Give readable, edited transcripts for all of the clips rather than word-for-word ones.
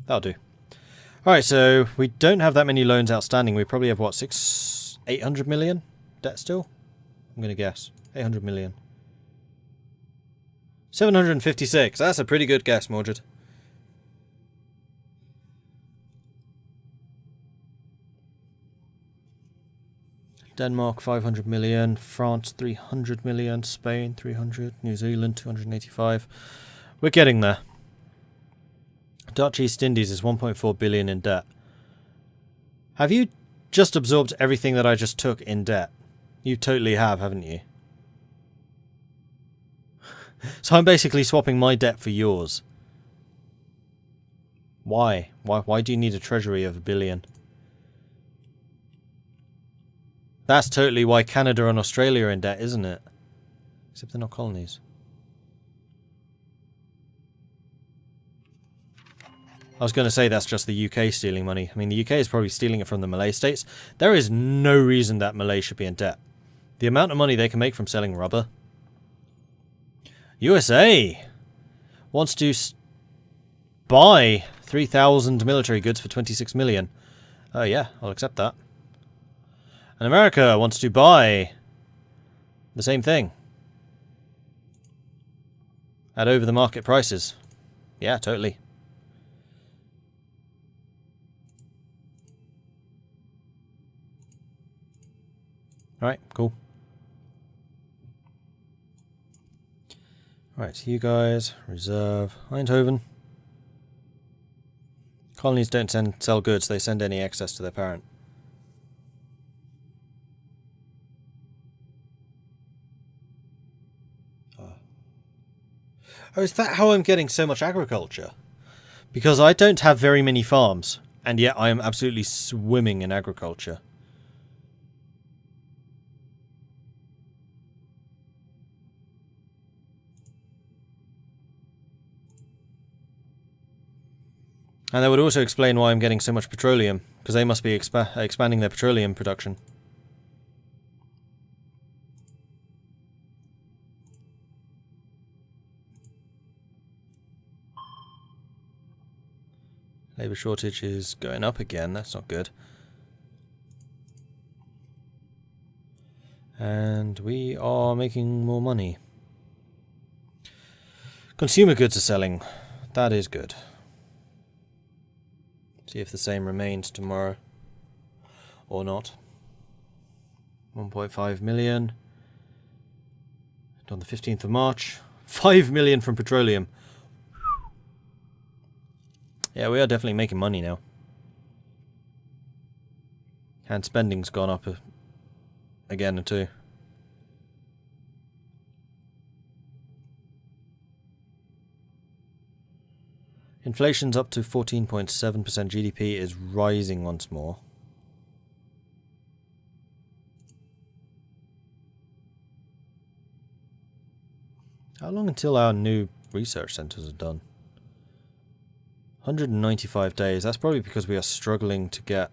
That'll do. Alright, so we don't have that many loans outstanding. We probably have, what, 800 million debt still? I'm going to guess. 800 million. 756. That's a pretty good guess, Mordred. Denmark 500 million, France 300 million, Spain 300, New Zealand 285. We're getting there. Dutch East Indies is 1.4 billion in debt. Have you just absorbed everything that I just took in debt? You totally have, haven't you? So I'm basically swapping my debt for yours. Why? Why do you need a treasury of 1 billion? That's totally why Canada and Australia are in debt, isn't it? Except they're not colonies. I was going to say that's just the UK stealing money. I mean, the UK is probably stealing it from the Malay states. There is no reason that Malay should be in debt. The amount of money they can make from selling rubber. USA wants to buy 3,000 military goods for 26 million. Oh yeah, I'll accept that. And America wants to buy the same thing at over the market prices. Yeah, totally. Alright, cool. Right, you guys, reserve, Eindhoven. Colonies don't sell goods, they send any excess to their parent. Oh, is that how I'm getting so much agriculture? Because I don't have very many farms, and yet I am absolutely swimming in agriculture. And that would also explain why I'm getting so much petroleum, because they must be expanding their petroleum production. Labour shortage is going up again, that's not good. And we are making more money. Consumer goods are selling, that is good. See if the same remains tomorrow or not. 1.5 million. And on the 15th of March, 5 million from petroleum. Yeah, we are definitely making money now. And spending's gone up again too. Inflation's up to 14.7%. GDP is rising once more. How long until our new research centres are done? 195 days. That's probably because we are struggling to get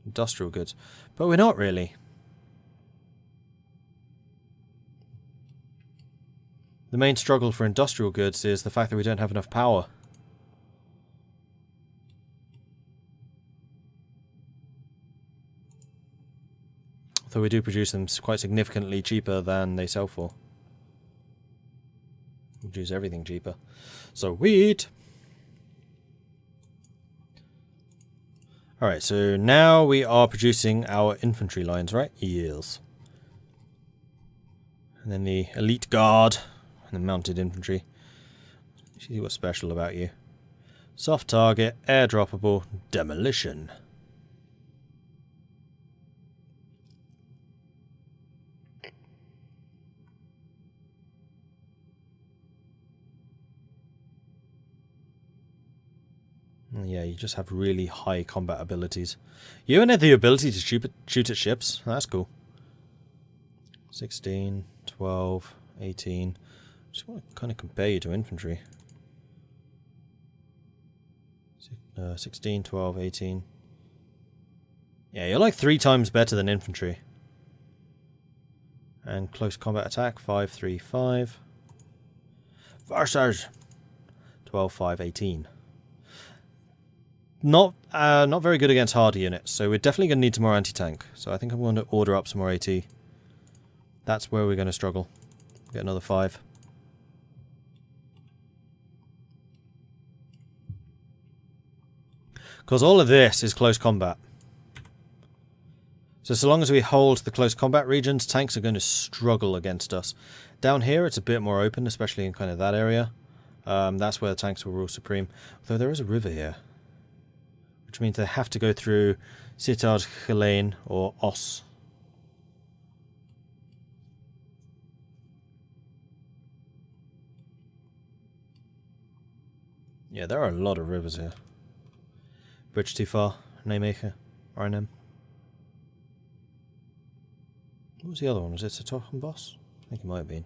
industrial goods. But we're not really. The main struggle for industrial goods is the fact that we don't have enough power. Although we do produce them quite significantly cheaper than they sell for. We produce everything cheaper. So wheat! Alright, so now we are producing our infantry lines, right? Yes. And then the elite guard and the mounted infantry. See what's special about you. Soft target, airdroppable, demolition. Yeah, you just have really high combat abilities. You even have the ability to shoot at ships. That's cool. 16, 12, 18. Just want to kind of compare you to infantry. 16, 12, 18. Yeah, you're like 3 times better than infantry. And close combat attack, 5, 3, 5. Varsars! 12, 5, 18. not very good against harder units, so we're definitely going to need some more anti-tank. So I think I'm going to order up some more AT. That's where we're going to struggle. Get another 5. Because all of this is close combat. So long as we hold the close combat regions, tanks are going to struggle against us. Down here it's a bit more open, especially in kind of that area. That's where the tanks will rule supreme. Although there is a river here. Which means they have to go through Sittard, Helene or Os. Yeah, there are a lot of rivers here. Bridge too far. Nijmegen. Arnhem. What was the other one? Was it Satogenbos? I think it might have been.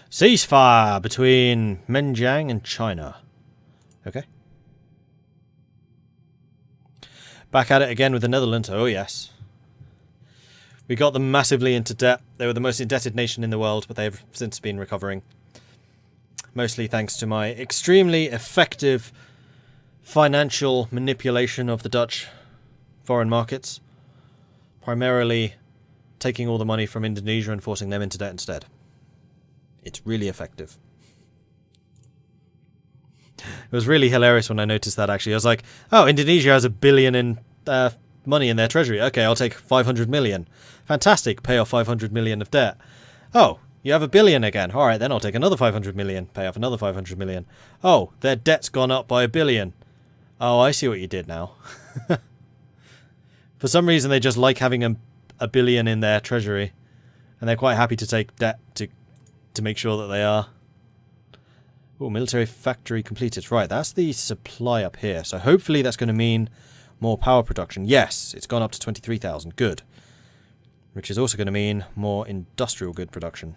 Ceasefire between Menjiang and China. Okay. Back at it again with the Netherlands. Oh, yes. We got them massively into debt. They were the most indebted nation in the world, but they've since been recovering. Mostly thanks to my extremely effective financial manipulation of the Dutch foreign markets. Primarily taking all the money from Indonesia and forcing them into debt instead. It's really effective. It was really hilarious when I noticed that, actually. I was like, oh, Indonesia has $1 billion in money in their treasury. Okay, I'll take 500 million. Fantastic, pay off 500 million of debt. Oh, you have $1 billion again. All right, then I'll take another 500 million, pay off another 500 million. Oh, their debt's gone up by $1 billion. Oh, I see what you did now. For some reason, they just like having a billion in their treasury, and they're quite happy to take debt to make sure that they are. Oh, military factory completed. Right, that's the supply up here. So hopefully that's going to mean more power production. Yes, it's gone up to 23,000. Good. Which is also going to mean more industrial good production.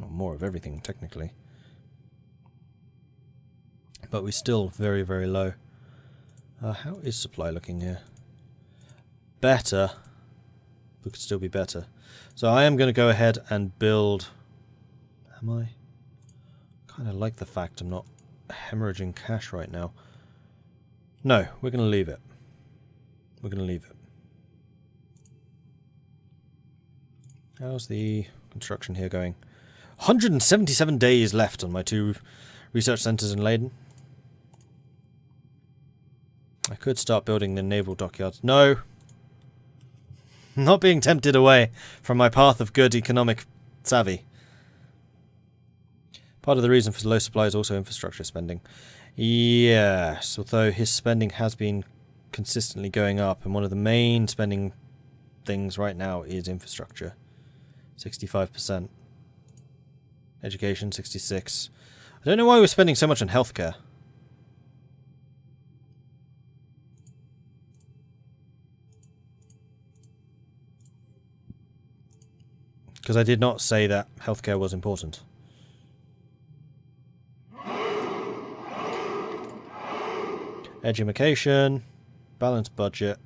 Well, more of everything, technically. But we're still very, very low. How is supply looking here? Better. We could still be better. So I am going to go ahead and build... Am I? Kind of like the fact I'm not hemorrhaging cash right now. No, we're going to leave it. We're going to leave it. How's the construction here going? 177 days left on my 2 research centres in Leiden. I could start building the naval dockyards. No! Not being tempted away from my path of good economic savvy. Part of the reason for the low supply is also infrastructure spending. Yes, although his spending has been consistently going up, and one of the main spending things right now is infrastructure. 65%. Education, 66%. I don't know why we're spending so much on healthcare. Because I did not say that healthcare was important. Education, balanced budget,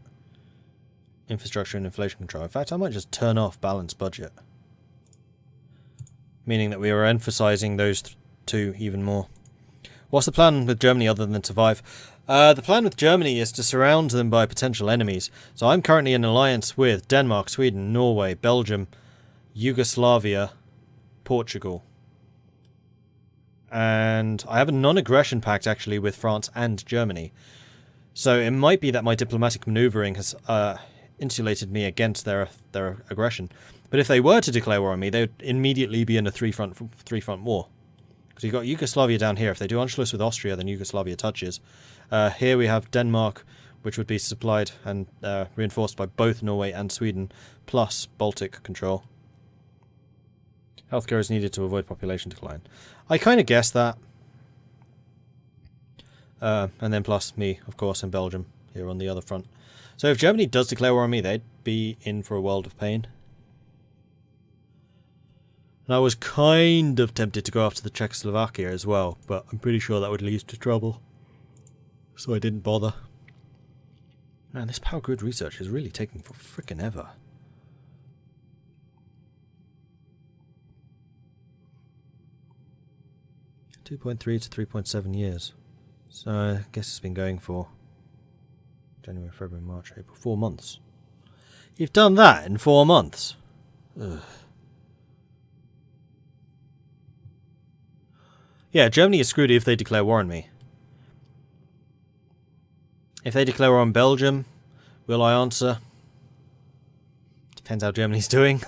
infrastructure and inflation control. In fact, I might just turn off balanced budget. Meaning that we are emphasizing those two even more. What's the plan with Germany other than survive? The plan with Germany is to surround them by potential enemies. So I'm currently in alliance with Denmark, Sweden, Norway, Belgium, Yugoslavia, Portugal. And I have a non-aggression pact actually with France and Germany. So it might be that my diplomatic maneuvering has insulated me against their aggression. But if they were to declare war on me, they would immediately be in a three-front war. Because you've got Yugoslavia down here. If they do Anschluss with Austria, then Yugoslavia touches. Here we have Denmark, which would be supplied and reinforced by both Norway and Sweden, plus Baltic control. Healthcare is needed to avoid population decline. I kind of guessed that. And then plus me, of course, and Belgium here on the other front. So if Germany does declare war on me, they'd be in for a world of pain. And I was kind of tempted to go after the Czechoslovakia as well, but I'm pretty sure that would lead to trouble. So I didn't bother. Man, this power grid research is really taking for frickin' ever. 2.3 to 3.7 years. So I guess it's been going for January, February, March, April. 4 months. You've done that in 4 months? Ugh. Yeah, Germany is screwed if they declare war on me. If they declare war on Belgium, will I answer? Depends how Germany's doing.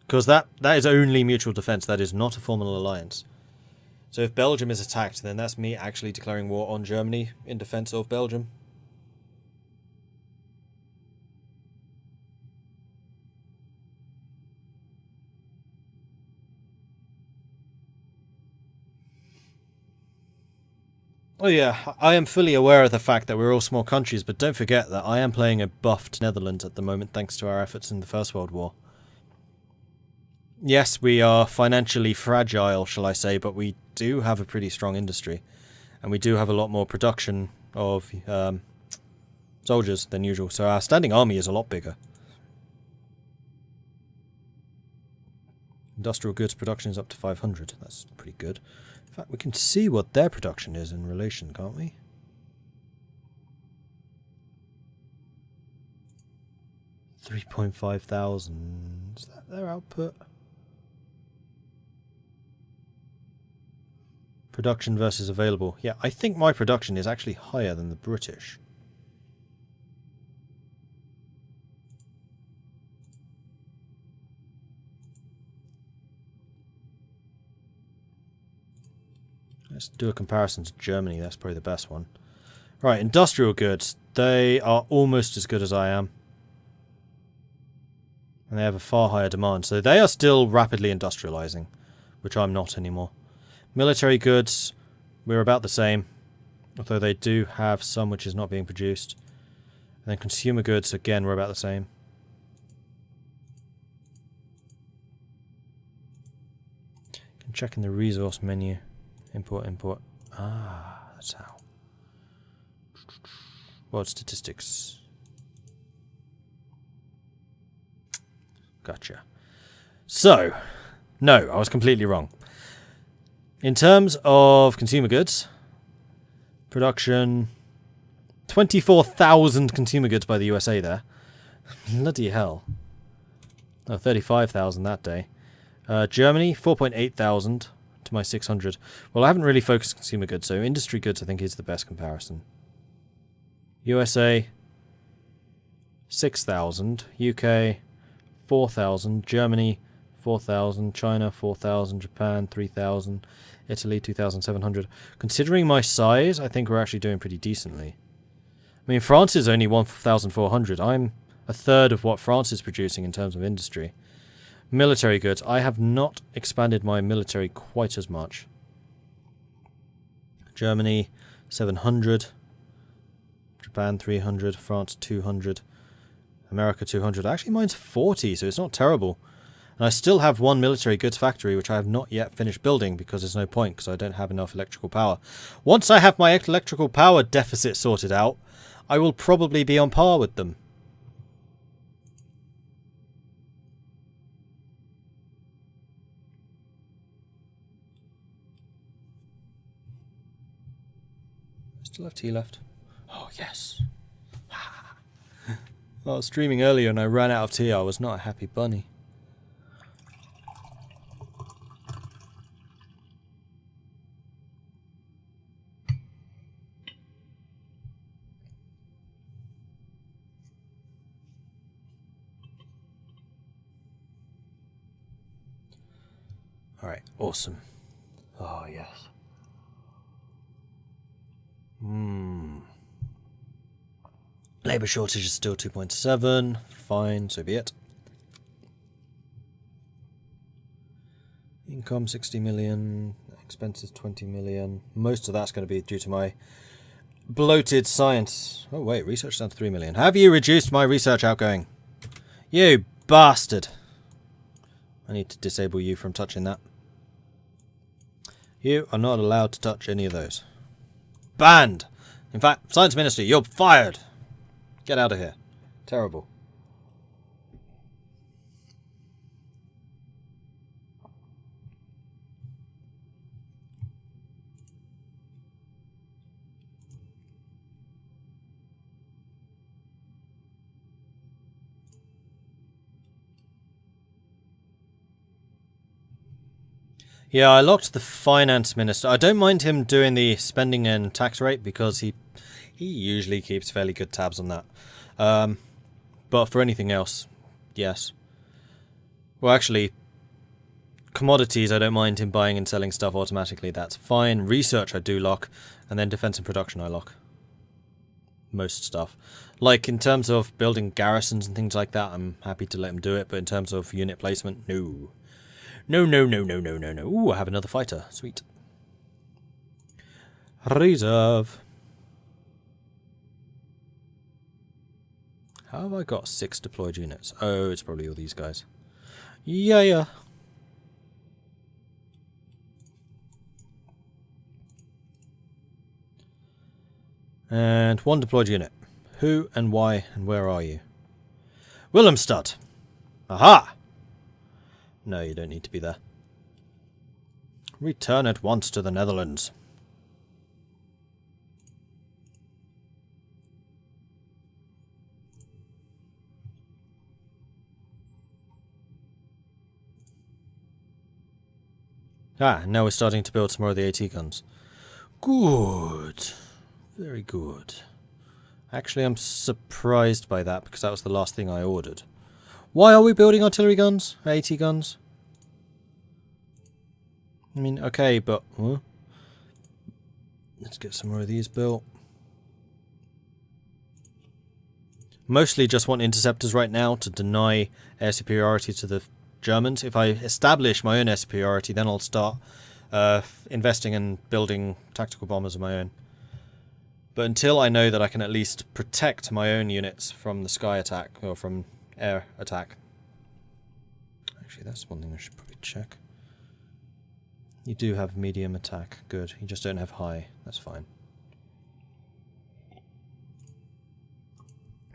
Because that is only mutual defence, that is not a formal alliance. So if Belgium is attacked, then that's me actually declaring war on Germany in defence of Belgium. Oh yeah, I am fully aware of the fact that we're all small countries, but don't forget that I am playing a buffed Netherlands at the moment thanks to our efforts in the First World War. Yes, we are financially fragile, shall I say, but we do have a pretty strong industry. And we do have a lot more production of soldiers than usual, so our standing army is a lot bigger. Industrial goods production is up to 500, that's pretty good. In fact, we can see what their production is in relation, can't we? $3,500. Is that their output? Production versus available. Yeah, I think my production is actually higher than the British. Let's do a comparison to Germany. That's probably the best one. Right, industrial goods. They are almost as good as I am. And they have a far higher demand. So they are still rapidly industrializing, which I'm not anymore. Military goods, we're about the same. Although they do have some which is not being produced. And then consumer goods, again, we're about the same. You can check in the resource menu. Import, import. Ah, that's how. World statistics. Gotcha. So, no, I was completely wrong. In terms of consumer goods, production, 24,000 consumer goods by the USA there. Bloody hell. Oh, 35,000 that day. Germany, 4,800 to my 600. Well, I haven't really focused on consumer goods, so industry goods I think is the best comparison. USA, 6,000. UK, 4,000. Germany, 4,000. China, 4,000. Japan, 3,000. Italy, 2,700. Considering my size, I think we're actually doing pretty decently. I mean, France is only 1,400. I'm a third of what France is producing in terms of industry. Military goods. I have not expanded my military quite as much. Germany, 700. Japan, 300. France, 200. America, 200. Actually, mine's 40, so it's not terrible. And I still have one military goods factory, which I have not yet finished building because there's no point, because I don't have enough electrical power. Once I have my electrical power deficit sorted out, I will probably be on par with them. Still have tea left. Oh, yes. I was streaming earlier and I ran out of tea. I was not a happy bunny. Alright, awesome. Oh, yes. Labour shortage is still 2.7. Fine, so be it. Income 60 million. Expenses 20 million. Most of that's going to be due to my bloated science. Oh wait, research down to 3 million. Have you reduced my research outgoing? You bastard. I need to disable you from touching that. You are not allowed to touch any of those. Banned! In fact, Science Ministry, you're fired! Get out of here. Terrible. Yeah, I locked the finance minister. I don't mind him doing the spending and tax rate because he usually keeps fairly good tabs on that. But for anything else, yes. Well, actually, commodities, I don't mind him buying and selling stuff automatically. That's fine. Research I do lock, and then defense and production I lock. Most stuff. Like, in terms of building garrisons and things like that, I'm happy to let him do it, but in terms of unit placement, no. No, no, no, no, no, no, no. Ooh, I have another fighter. Sweet. Reserve. How have I got 6 deployed units? Oh, it's probably all these guys. Yeah, yeah. And 1 deployed unit. Who and why and where are you? Willemstad. Aha! No, you don't need to be there. Return at once to the Netherlands. Ah, now we're starting to build some more of the AT guns. Good. Very good. Actually, I'm surprised by that because that was the last thing I ordered. Why are we building artillery guns? AT guns? I mean, okay, but... Huh? Let's get some more of these built. Mostly just want interceptors right now to deny air superiority to the Germans. If I establish my own air superiority, then I'll start investing in building tactical bombers of my own. But until I know that I can at least protect my own units from the sky attack, or from air attack. Actually, that's one thing I should probably check. You do have medium attack. Good. You just don't have high. That's fine.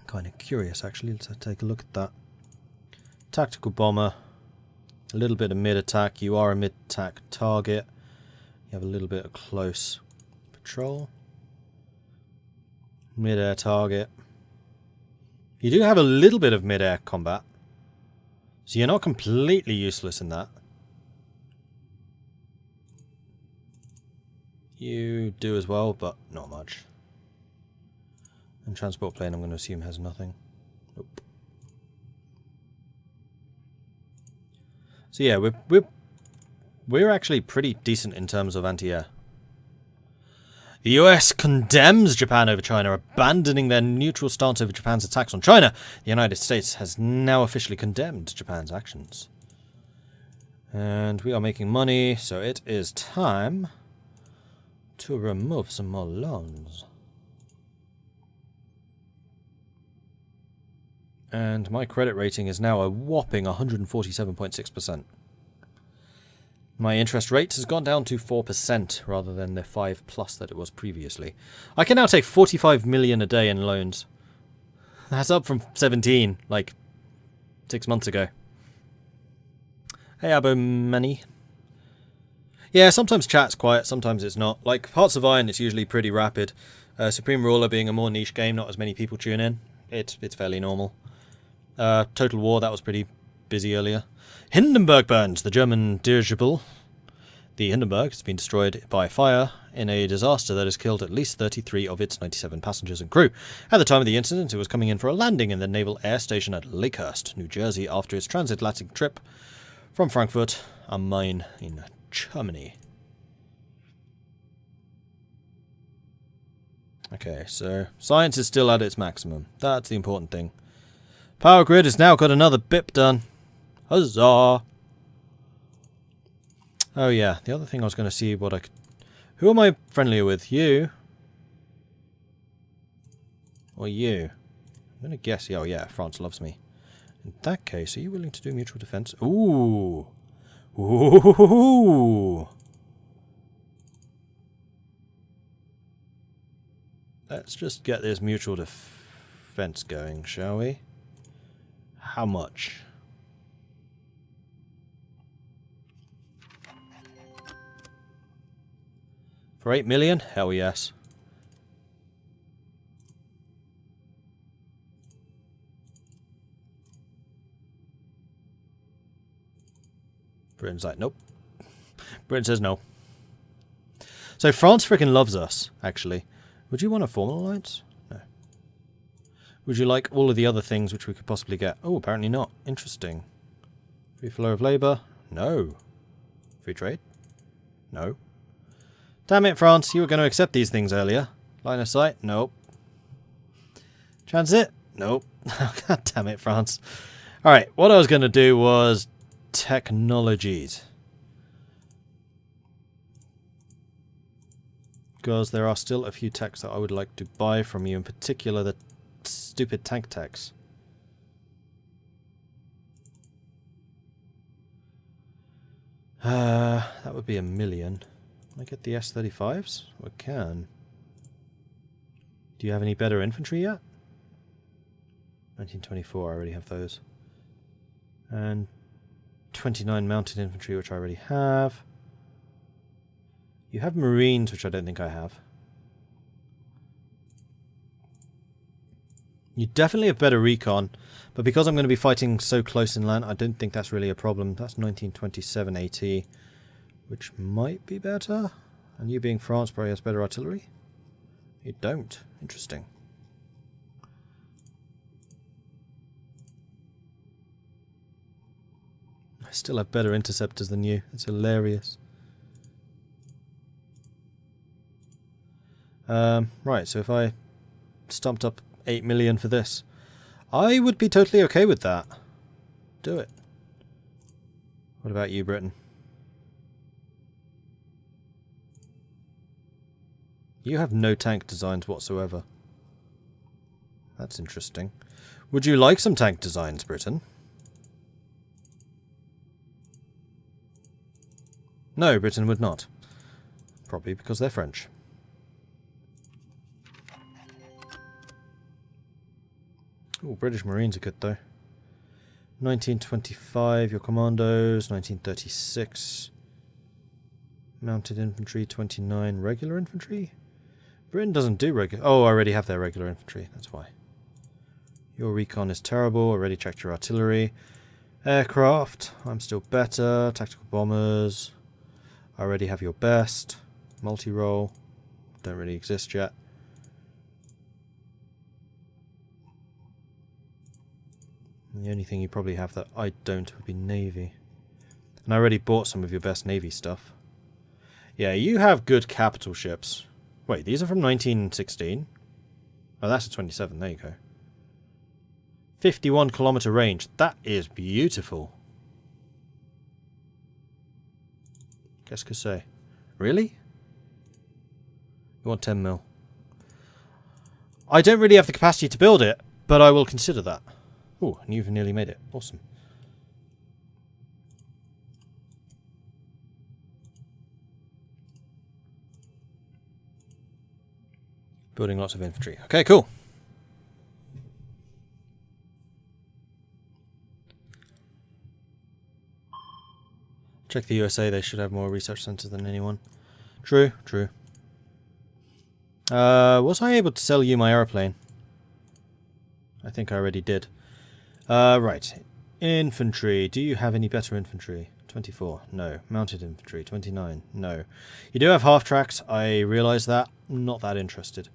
Kind of curious, actually. Let's take a look at that. Tactical bomber. A little bit of mid-attack. You are a mid-attack target. You have a little bit of close patrol. Mid-air target. You do have a little bit of mid-air combat. So you're not completely useless in that. You do as well, but not much. And transport plane, I'm going to assume, has nothing. Nope. So yeah, we're actually pretty decent in terms of anti-air. The US condemns Japan over China, abandoning their neutral stance over Japan's attacks on China. The United States has now officially condemned Japan's actions. And we are making money, so it is time to remove some more loans. And my credit rating is now a whopping 147.6%. My interest rate has gone down to 4% rather than the 5+ that it was previously. I can now take 45 million a day in loans. That's up from 17, like 6 months ago. Hey, Abo Money. Yeah, sometimes chat's quiet, sometimes it's not. Like Hearts of Iron, it's usually pretty rapid. Supreme Ruler being a more niche game, not as many people tune in. It's fairly normal. Total War, that was pretty busy earlier. Hindenburg burns, the German dirigible. The Hindenburg has been destroyed by fire in a disaster that has killed at least 33 of its 97 passengers and crew. At the time of the incident, it was coming in for a landing in the Naval Air Station at Lakehurst, New Jersey, after its transatlantic trip from Frankfurt am Main in Germany. Okay, so science is still at its maximum. That's the important thing. Power grid has now got another BIP done. Huzzah! Oh yeah, the other thing I was going to see what I could... Who am I friendlier with? You? Or you? I'm going to guess... Oh yeah, France loves me. In that case, are you willing to do mutual defense? Ooh! Ooh! Let's just get this mutual defense going, shall we? How much? For 8 million? Hell yes. Britain's like, nope. Britain says no. So France freaking loves us, actually. Would you want a formal alliance? No. Would you like all of the other things which we could possibly get? Oh, apparently not. Interesting. Free flow of labour? No. Free trade? No. Damn it, France. You were going to accept these things earlier. Line of sight? Nope. Transit? Nope. God damn it, France. Alright, what I was going to do was technologies. Because there are still a few techs that I would like to buy from you, in particular the stupid tank techs. That would be 1 million. Can I get the S-35s? I can. Do you have any better infantry yet? 1924, I already have those. And 29 mounted infantry, which I already have. You have marines, which I don't think I have. You definitely have better recon, but because I'm going to be fighting so close inland, I don't think that's really a problem. That's 1927 AT, which might be better. And you being France probably has better artillery. You don't. Interesting. I still have better interceptors than you. It's hilarious. Right, so if I stumped up 8 million for this, I would be totally okay with that. Do it. What about you, Britain? You have no tank designs whatsoever. That's interesting. Would you like some tank designs, Britain? No, Britain would not. Probably because they're French. Oh, British Marines are good though. 1925, your commandos. 1936. Mounted infantry, 29. Regular infantry? Britain doesn't do regular... Oh, I already have their regular infantry, that's why. Your recon is terrible, already checked your artillery. Aircraft, I'm still better. Tactical bombers, I already have your best. Multi-role, don't really exist yet. The only thing you probably have that I don't would be Navy. And I already bought some of your best Navy stuff. Yeah, you have good capital ships. Wait, these are from 1916? Oh, that's a 27, there you go. 51 kilometer range. That is beautiful. Qu'est-ce que c'est? Really? You want 10 mil? I don't really have the capacity to build it, but I will consider that. Oh, and you've nearly made it. Awesome. Building lots of infantry. Okay, cool. Check the USA, they should have more research centers than anyone. True, true. Was I able to sell you my airplane? I think I already did. Right. Infantry. Do you have any better infantry? 24. No. Mounted infantry. 29. No. You do have half tracks. I realise that. Not that interested.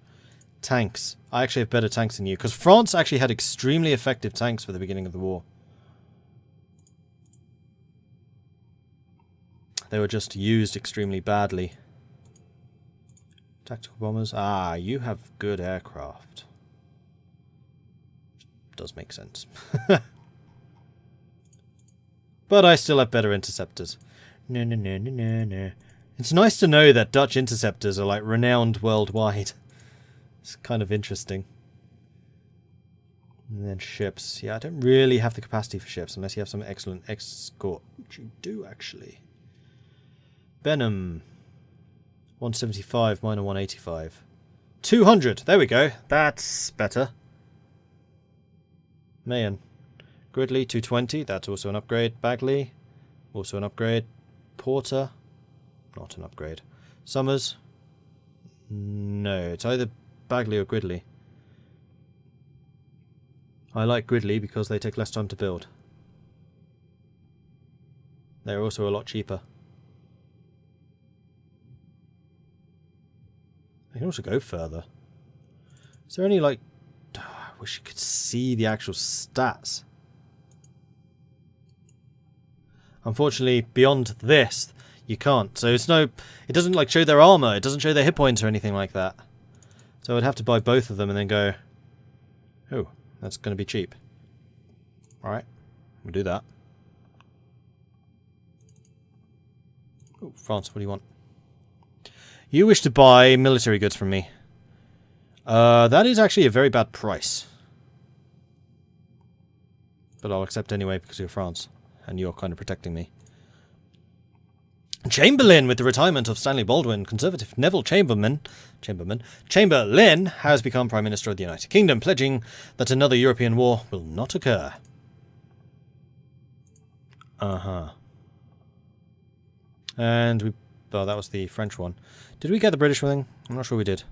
Tanks. I actually have better tanks than you, because France actually had extremely effective tanks for the beginning of the war. They were just used extremely badly. Tactical bombers. Ah, you have good aircraft. Does make sense. But I still have better interceptors. No, no, no, no, no, no. It's nice to know that Dutch interceptors are like renowned worldwide. It's kind of interesting. And then ships. Yeah, I don't really have the capacity for ships unless you have some excellent escort, which you do actually. Benham. 175 minus 185. 200. There we go. That's better. Mayan. Gridley, 220. That's also an upgrade. Bagley. Also an upgrade. Porter. Not an upgrade. Summers. No, it's either Bagley or Gridley. I like Gridley because they take less time to build. They're also a lot cheaper. I can also go further. Is there any, like... I wish you could see the actual stats. Unfortunately, beyond this, you can't. So it's no... It doesn't, like, show their armor. It doesn't show their hit points or anything like that. So I'd have to buy both of them and then go... Oh, that's going to be cheap. Alright, we'll do that. Oh, France, what do you want? You wish to buy military goods from me. That is actually a very bad price. But I'll accept anyway because you're France. And you're kind of protecting me. Chamberlain, with the retirement of Stanley Baldwin, Conservative Neville Chamberlain has become Prime Minister of the United Kingdom, pledging that another European war will not occur. Uh-huh. And we... Oh, that was the French one. Did we get the British thing? I'm not sure we did.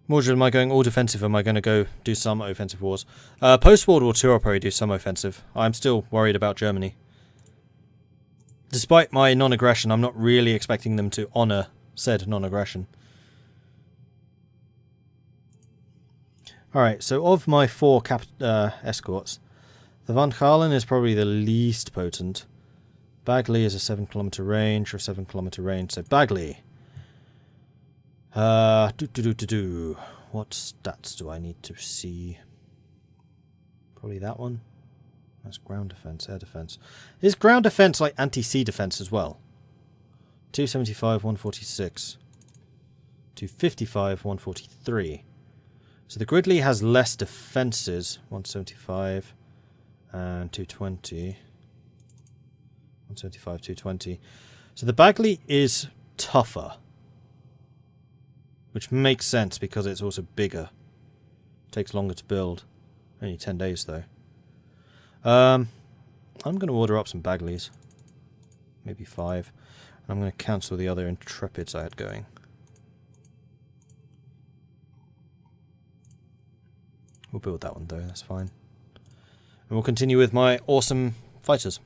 Mordred, am I going all defensive or am I going to go do some offensive wars? Post-World War II I'll probably do some offensive. I'm still worried about Germany. Despite my non-aggression, I'm not really expecting them to honour said non-aggression. Alright, so of my 4 escorts, the Van Galen is probably the least potent. Bagley is a 7-kilometer range, or 7-kilometer range, so Bagley. What stats do I need to see? Probably that one. That's ground defense, air defense. Is ground defense like anti-sea defense as well? 275, 146. 255, 143. So the Gridley has less defenses. 175 and 220. 175, 220. So the Bagley is tougher. Which makes sense because it's also bigger. Takes longer to build. Only 10 days though. I'm going to order up some Bagleys. Maybe 5. And I'm going to cancel the other Intrepids I had going. We'll build that one though, that's fine. And we'll continue with my awesome fighters.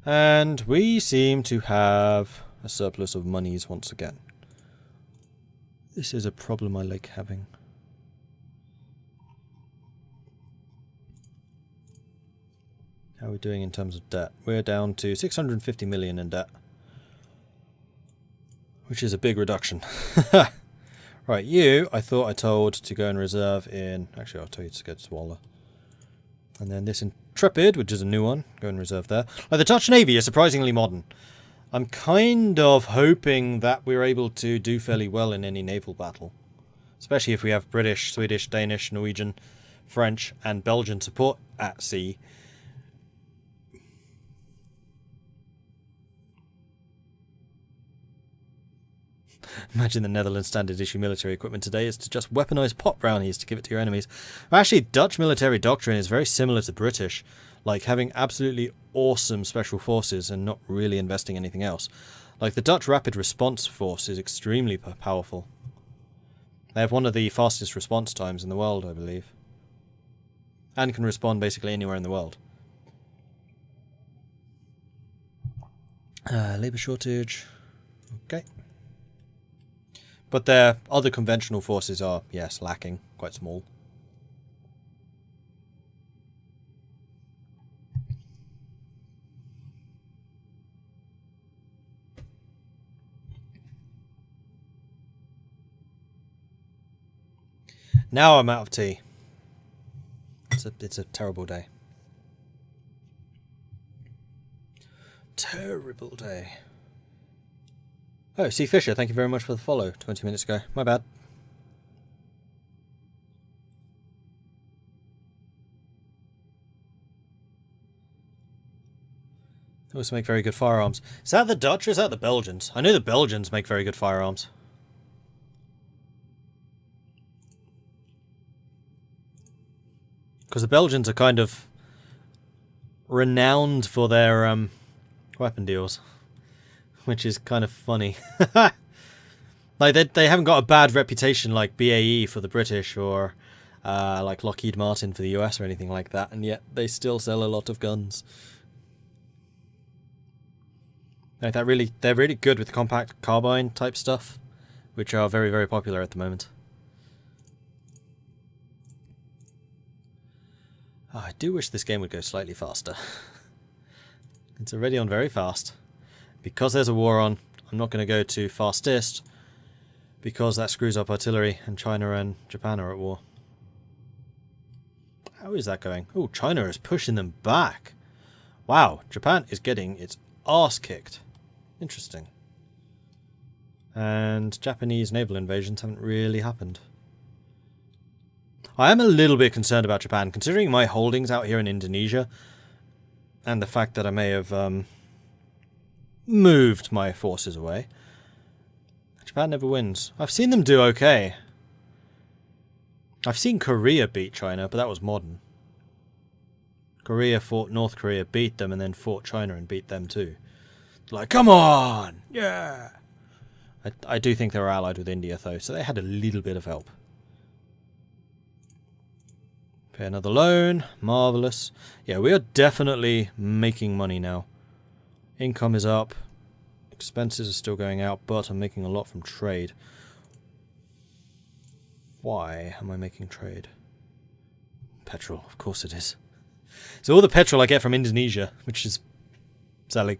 And we seem to have a surplus of monies once again. This is a problem I like having. How are we doing in terms of debt? We're down to 650 million in debt. Which is a big reduction. Right, you, I thought I told to go and reserve in... Actually, I'll tell you to go to Waller. And then this Intrepid, which is a new one, go and reserve there. Like, the Dutch Navy is surprisingly modern. I'm kind of hoping that we're able to do fairly well in any naval battle. Especially if we have British, Swedish, Danish, Norwegian, French, and Belgian support at sea. Imagine the Netherlands standard issue military equipment today is to just weaponize pot brownies to give it to your enemies. Actually, Dutch military doctrine is very similar to British, like having absolutely awesome special forces and not really investing anything else. Like the Dutch Rapid Response Force is extremely powerful. They have one of the fastest response times in the world, I believe. And can respond basically anywhere in the world. Labour shortage. Okay. But their other conventional forces are, yes, lacking. Quite small. Now I'm out of tea. It's a terrible day. Terrible day. Oh, C. Fisher, thank you very much for the follow 20 minutes ago. My bad. They also make very good firearms. Is that the Dutch or is that the Belgians? I know the Belgians make very good firearms. Because the Belgians are kind of renowned for their weapon deals. Which is kind of funny. Like they haven't got a bad reputation like BAE for the British or like Lockheed Martin for the US or anything like that, and yet they still sell a lot of guns. Like they're really good with compact carbine type stuff, which are very, very popular at the moment. Oh, I do wish this game would go slightly faster. It's already on very fast. Because there's a war on, I'm not going to go to fastest, because that screws up artillery, and China and Japan are at war. How is that going? Oh, China is pushing them back. Wow, Japan is getting its arse kicked. Interesting. And Japanese naval invasions haven't really happened. I am a little bit concerned about Japan, considering my holdings out here in Indonesia, and the fact that I may have moved my forces away. Japan never wins. I've seen them do okay. I've seen Korea beat China, but that was modern. Korea fought North Korea, beat them, and then fought China and beat them too. Like, come on! Yeah! I do think they were allied with India, though, so they had a little bit of help. Pay another loan. Marvellous. Yeah, we are definitely making money now. Income is up. Expenses are still going out, but I'm making a lot from trade. Why am I making trade? Petrol, of course it is. So all the petrol I get from Indonesia, which is sadly.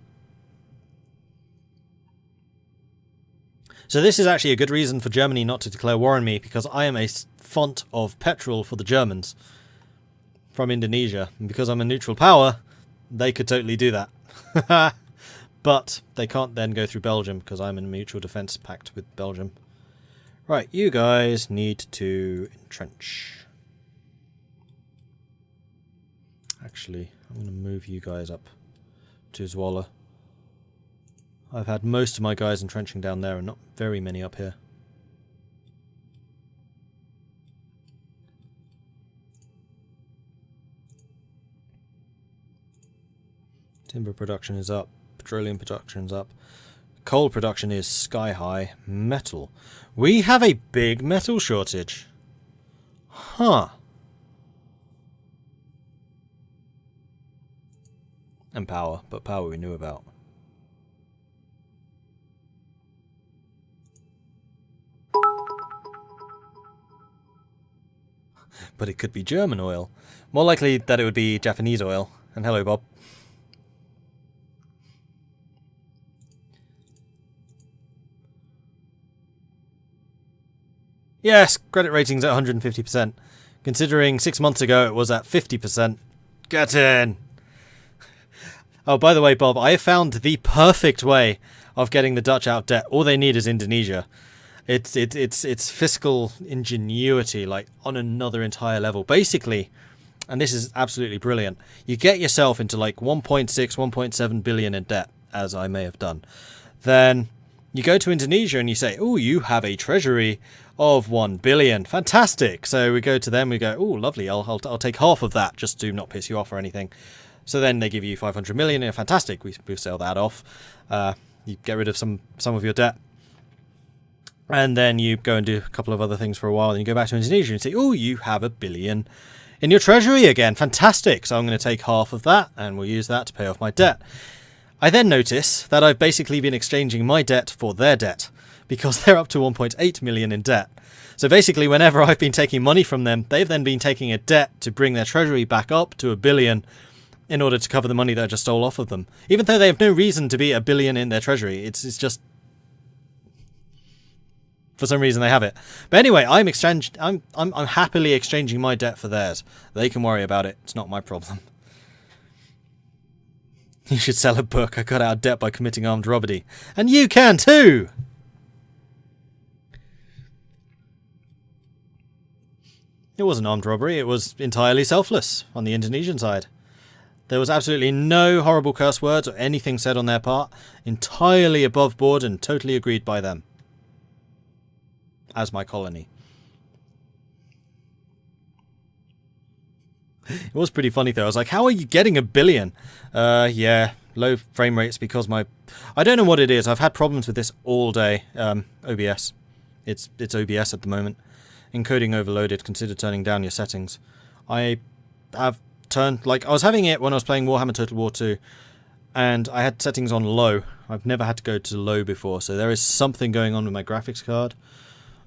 So this is actually a good reason for Germany not to declare war on me, because I am a font of petrol for the Germans from Indonesia. And because I'm a neutral power, they could totally do that. But they can't then go through Belgium, because I'm in a mutual defence pact with Belgium. Right, you guys need to entrench. Actually, I'm going to move you guys up to Zwolle. I've had most of my guys entrenching down there and not very many up here. Timber production is up. Petroleum production is up. Coal production is sky high. Metal. We have a big metal shortage. Huh. And power, but power we knew about. But it could be German oil. More likely that it would be Japanese oil. And hello, Bob. Yes, credit rating's at 150%. Considering 6 months ago it was at 50%. Get in! Oh, by the way, Bob, I have found the perfect way of getting the Dutch out debt. All they need is Indonesia. It's fiscal ingenuity, like, on another entire level. Basically, and this is absolutely brilliant, you get yourself into like 1.6, 1.7 billion in debt, as I may have done. Then you go to Indonesia and you say, oh, you have a treasury of 1 billion. Fantastic. So we go to them, we go, oh, lovely, I'll take half of that just to not piss you off or anything. So then they give you 500 million. And fantastic. We sell that off. You get rid of some of your debt. And then you go and do a couple of other things for a while. And you go back to Indonesia and say, oh, you have 1 billion in your treasury again. Fantastic. So I'm going to take half of that and we'll use that to pay off my debt. I then notice that I've basically been exchanging my debt for their debt, because they're up to 1.8 million in debt. So basically, whenever I've been taking money from them, they've then been taking a debt to bring their treasury back up to 1 billion in order to cover the money that I just stole off of them. Even though they have no reason to be 1 billion in their treasury, it's just for some reason they have it. But anyway, I'm happily exchanging my debt for theirs. They can worry about it. It's not my problem. You should sell a book. I got out of debt by committing armed robbery. And you can too! It wasn't armed robbery, it was entirely selfless on the Indonesian side. There was absolutely no horrible curse words or anything said on their part. Entirely above board and totally agreed by them. As my colony. It was pretty funny though. I was like, how are you getting 1 billion? Yeah, low frame rates because my... I don't know what it is. I've had problems with this all day. OBS. It's OBS at the moment. Encoding overloaded. Consider turning down your settings. I have turned... Like, I was having it when I was playing Warhammer Total War 2. and I had settings on low. I've never had to go to low before, so there is something going on with my graphics card.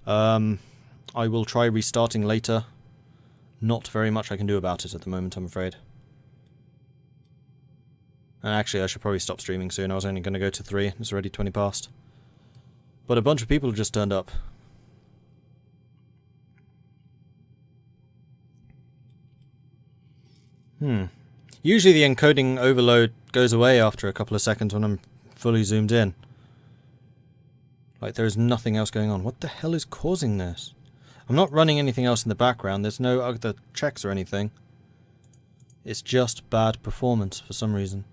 I will try restarting later. Not very much I can do about it at the moment, I'm afraid. And actually, I should probably stop streaming soon. I was only going to go to 3. It's already 20 past. But a bunch of people have just turned up. Usually the encoding overload goes away after a couple of seconds when I'm fully zoomed in. Like there is nothing else going on. What the hell is causing this? I'm not running anything else in the background. There's no other checks or anything. It's just bad performance for some reason.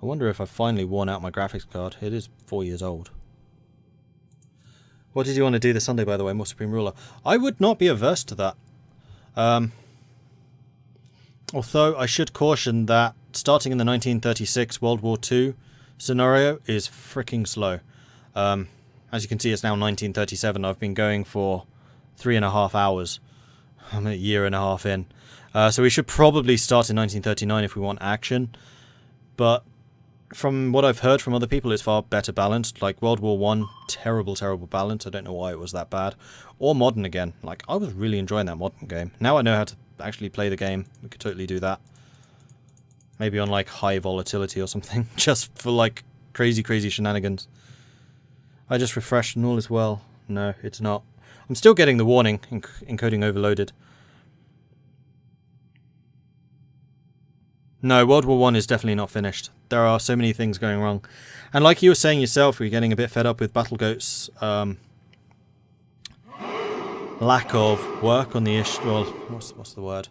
I wonder if I've finally worn out my graphics card. It is 4 years old. What did you want to do this Sunday, by the way, more Supreme Ruler? I would not be averse to that. Although I should caution that starting in the 1936 World War II scenario is freaking slow. As you can see, it's now 1937. I've been going for 3.5 hours. I'm a year and a half in. So we should probably start in 1939 if we want action. But from what I've heard from other people, it's far better balanced. Like World War I, terrible, terrible balance. I don't know why it was that bad. Or modern again. Like, I was really enjoying that modern game. Now I know how to actually play the game. We could totally do that. Maybe on, like, high volatility or something. Just for, like, crazy, crazy shenanigans. I just refreshed and all is well. No, it's not. I'm still getting the warning, encoding overloaded. No, World War I is definitely not finished. There are so many things going wrong. And like you were saying yourself, we're getting a bit fed up with Battlegoat's lack of work on the issue. Well, what's the word?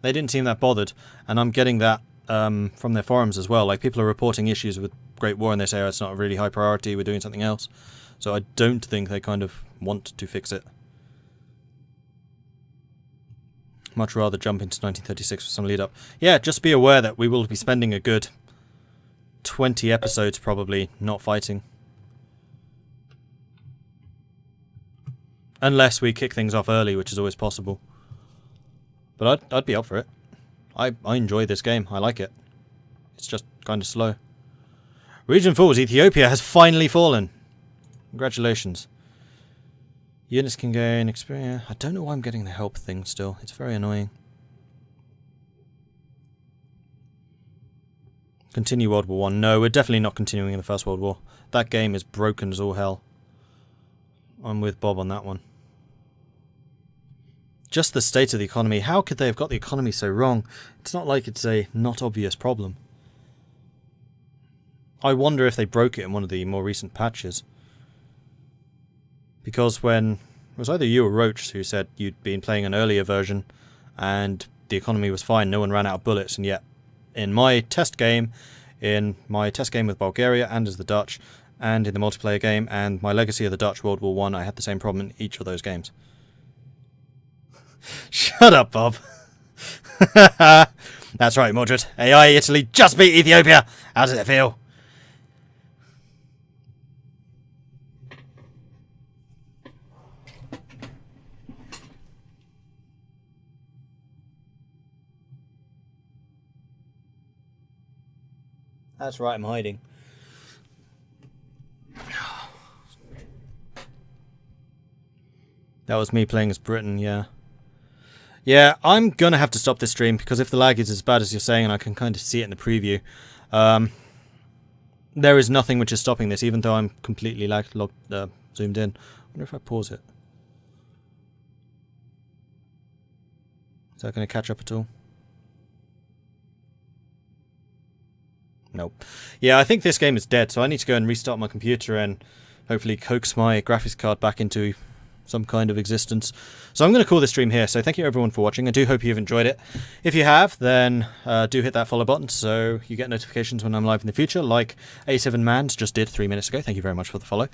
They didn't seem that bothered. And I'm getting that from their forums as well. Like, people are reporting issues with Great War and they say, oh, it's not a really high priority, we're doing something else. So I don't think they kind of want to fix it. Much rather jump into 1936 for some lead up. Yeah, just be aware that we will be spending a good 20 episodes probably not fighting. Unless we kick things off early, which is always possible. But I'd be up for it. I enjoy this game. I like it. It's just kind of slow. Region 4's Ethiopia has finally fallen. Congratulations. Units can gain experience. I don't know why I'm getting the help thing still. It's very annoying. Continue World War I. No, we're definitely not continuing in the First World War. That game is broken as all hell. I'm with Bob on that one. Just the state of the economy. How could they have got the economy so wrong? It's not like it's a not obvious problem. I wonder if they broke it in one of the more recent patches. Because when it was either you or Roach who said you'd been playing an earlier version and the economy was fine, no one ran out of bullets, and yet in my test game with Bulgaria and as the Dutch, and in the multiplayer game and my Legacy of the Dutch World War I had the same problem in each of those games. Shut up, Bob. That's right, Mordred. AI Italy just beat Ethiopia. How does it feel? That's right, I'm hiding. That was me playing as Britain, yeah. Yeah, I'm gonna have to stop this stream, because if the lag is as bad as you're saying, and I can kind of see it in the preview, there is nothing which is stopping this, even though I'm completely zoomed in. I wonder if I pause it. Is that going to catch up at all? Nope. Yeah, I think this game is dead, so I need to go and restart my computer and hopefully coax my graphics card back into some kind of existence. So I'm going to call this stream here, so thank you everyone for watching. I do hope you've enjoyed it. If you have, then do hit that follow button so you get notifications when I'm live in the future, like A7Mans just did 3 minutes ago. Thank you very much for the follow.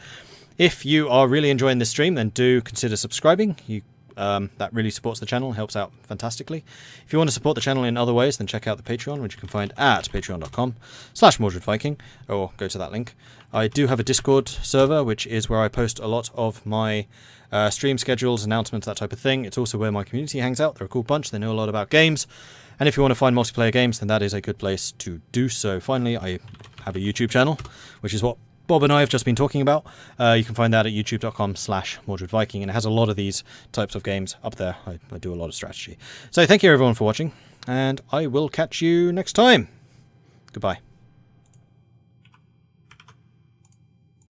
If you are really enjoying this stream, then do consider subscribing. You That really supports the channel, helps out fantastically. If you want to support the channel in other ways, then check out the Patreon, which you can find at patreon.com/MordredViking, or go to that link. I do have a Discord server, which is where I post a lot of my stream schedules, announcements, that type of thing. It's also where my community hangs out. They're a cool bunch. They know a lot about games. And if you want to find multiplayer games, then that is a good place to do so. Finally, I have a YouTube channel, which is what Bob and I have just been talking about. You can find that at youtube.com/MordredViking, and it has a lot of these types of games up there. I do a lot of strategy. So thank you everyone for watching, and I will catch you next time. Goodbye.